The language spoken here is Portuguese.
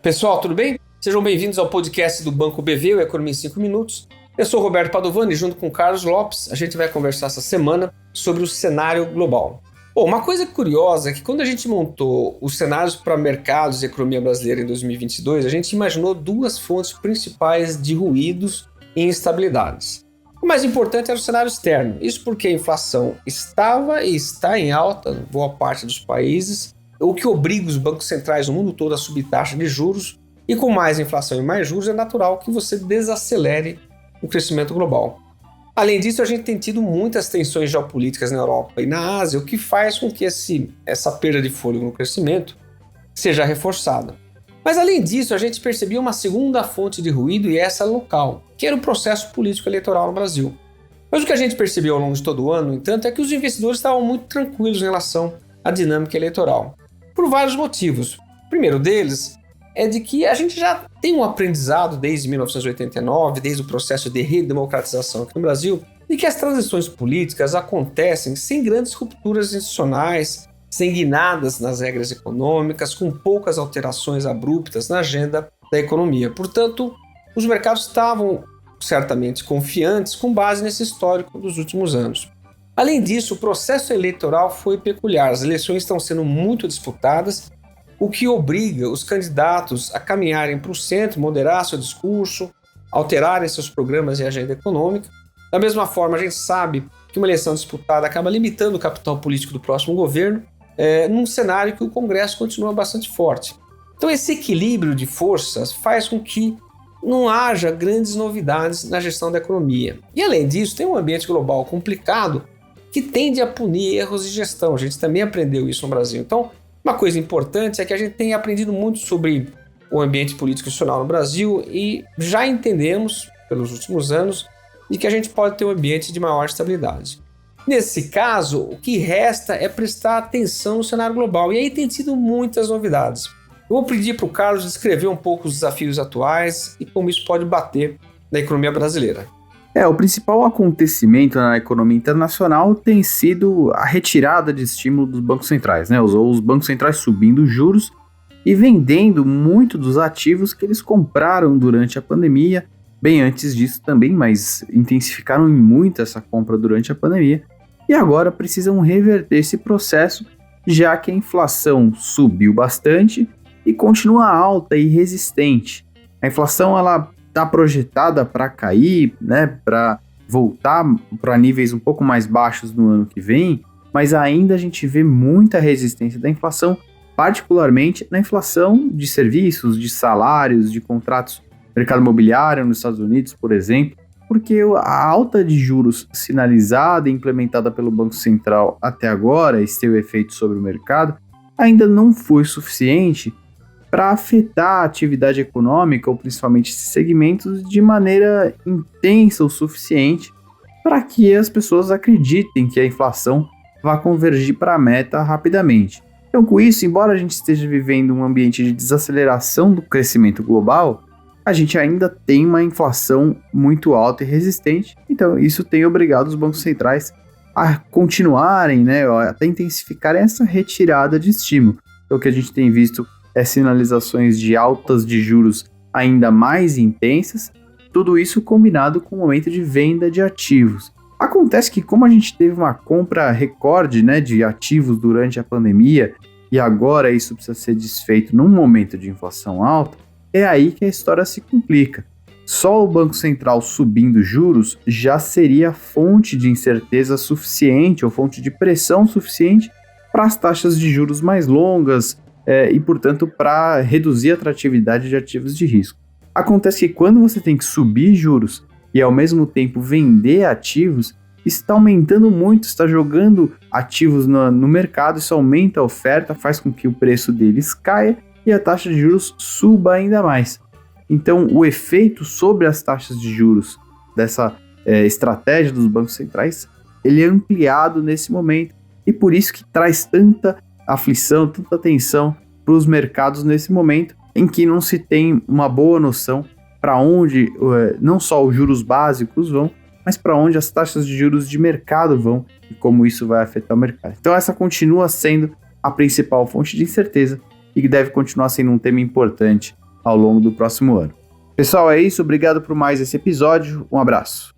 Pessoal, tudo bem? Sejam bem-vindos ao podcast do Banco BV, o Economia em 5 Minutos. Eu sou o Roberto Padovani e junto com o Carlos Lopes, a gente vai conversar essa semana sobre o cenário global. Bom, uma coisa curiosa é que quando a gente montou os cenários para mercados e economia brasileira em 2022, a gente imaginou duas fontes principais de ruídos e instabilidades. O mais importante era o cenário externo, isso porque a inflação estava e está em alta em boa parte dos países, o que obriga os bancos centrais no mundo todo a subir taxa de juros, e com mais inflação e mais juros é natural que você desacelere o crescimento global. Além disso, a gente tem tido muitas tensões geopolíticas na Europa e na Ásia, o que faz com que essa perda de fôlego no crescimento seja reforçada. Mas além disso, a gente percebia uma segunda fonte de ruído e essa local, que era o processo político eleitoral no Brasil. Mas o que a gente percebeu ao longo de todo o ano, no entanto, é que os investidores estavam muito tranquilos em relação à dinâmica eleitoral, por vários motivos. O primeiro deles é de que a gente já tem um aprendizado desde 1989, desde o processo de redemocratização aqui no Brasil, de que as transições políticas acontecem sem grandes rupturas institucionais, sem guinadas nas regras econômicas, com poucas alterações abruptas na agenda da economia. Portanto, os mercados estavam certamente confiantes com base nesse histórico dos últimos anos. Além disso, o processo eleitoral foi peculiar. As eleições estão sendo muito disputadas, o que obriga os candidatos a caminharem para o centro, moderar seu discurso, alterarem seus programas e agenda econômica. Da mesma forma, a gente sabe que uma eleição disputada acaba limitando o capital político do próximo governo, num cenário que o Congresso continua bastante forte. Então, esse equilíbrio de forças faz com que não haja grandes novidades na gestão da economia. E, além disso, tem um ambiente global complicado que tende a punir erros de gestão. A gente também aprendeu isso no Brasil. Então, uma coisa importante é que a gente tem aprendido muito sobre o ambiente político institucional no Brasil e já entendemos, pelos últimos anos, de que a gente pode ter um ambiente de maior estabilidade. Nesse caso, o que resta é prestar atenção no cenário global. E aí tem tido muitas novidades. Eu vou pedir para o Carlos descrever um pouco os desafios atuais e como isso pode bater na economia brasileira. O principal acontecimento na economia internacional tem sido a retirada de estímulo dos bancos centrais, né? Os bancos centrais subindo juros e vendendo muito dos ativos que eles compraram durante a pandemia, bem antes disso também, mas intensificaram muito essa compra durante a pandemia, e agora precisam reverter esse processo, já que a inflação subiu bastante e continua alta e resistente. A inflação, ela está projetada para cair, né, para voltar para níveis um pouco mais baixos no ano que vem, mas ainda a gente vê muita resistência da inflação, particularmente na inflação de serviços, de salários, de contratos no mercado imobiliário nos Estados Unidos, por exemplo, porque a alta de juros sinalizada e implementada pelo Banco Central até agora, e seu efeito sobre o mercado, ainda não foi suficiente para afetar a atividade econômica, ou principalmente esses segmentos, de maneira intensa o suficiente para que as pessoas acreditem que a inflação vai convergir para a meta rapidamente. Então, com isso, embora a gente esteja vivendo um ambiente de desaceleração do crescimento global, a gente ainda tem uma inflação muito alta e resistente, então isso tem obrigado os bancos centrais a continuarem, né, até intensificarem essa retirada de estímulo. Então, o que a gente tem visto sinalizações de altas de juros ainda mais intensas, tudo isso combinado com o aumento de venda de ativos. Acontece que como a gente teve uma compra recorde, né, de ativos durante a pandemia e agora isso precisa ser desfeito num momento de inflação alta, é aí que a história se complica. Só o Banco Central subindo juros já seria fonte de incerteza suficiente ou fonte de pressão suficiente para as taxas de juros mais longas, e, portanto, para reduzir a atratividade de ativos de risco. Acontece que quando você tem que subir juros e, ao mesmo tempo, vender ativos, está aumentando muito, está jogando ativos no mercado, isso aumenta a oferta, faz com que o preço deles caia e a taxa de juros suba ainda mais. Então, o efeito sobre as taxas de juros dessa estratégia dos bancos centrais, ele é ampliado nesse momento e por isso que traz tanta aflição, tanta tensão para os mercados nesse momento em que não se tem uma boa noção para onde não só os juros básicos vão, mas para onde as taxas de juros de mercado vão e como isso vai afetar o mercado. Então essa continua sendo a principal fonte de incerteza e que deve continuar sendo um tema importante ao longo do próximo ano. Pessoal, é isso. Obrigado por mais esse episódio. Um abraço.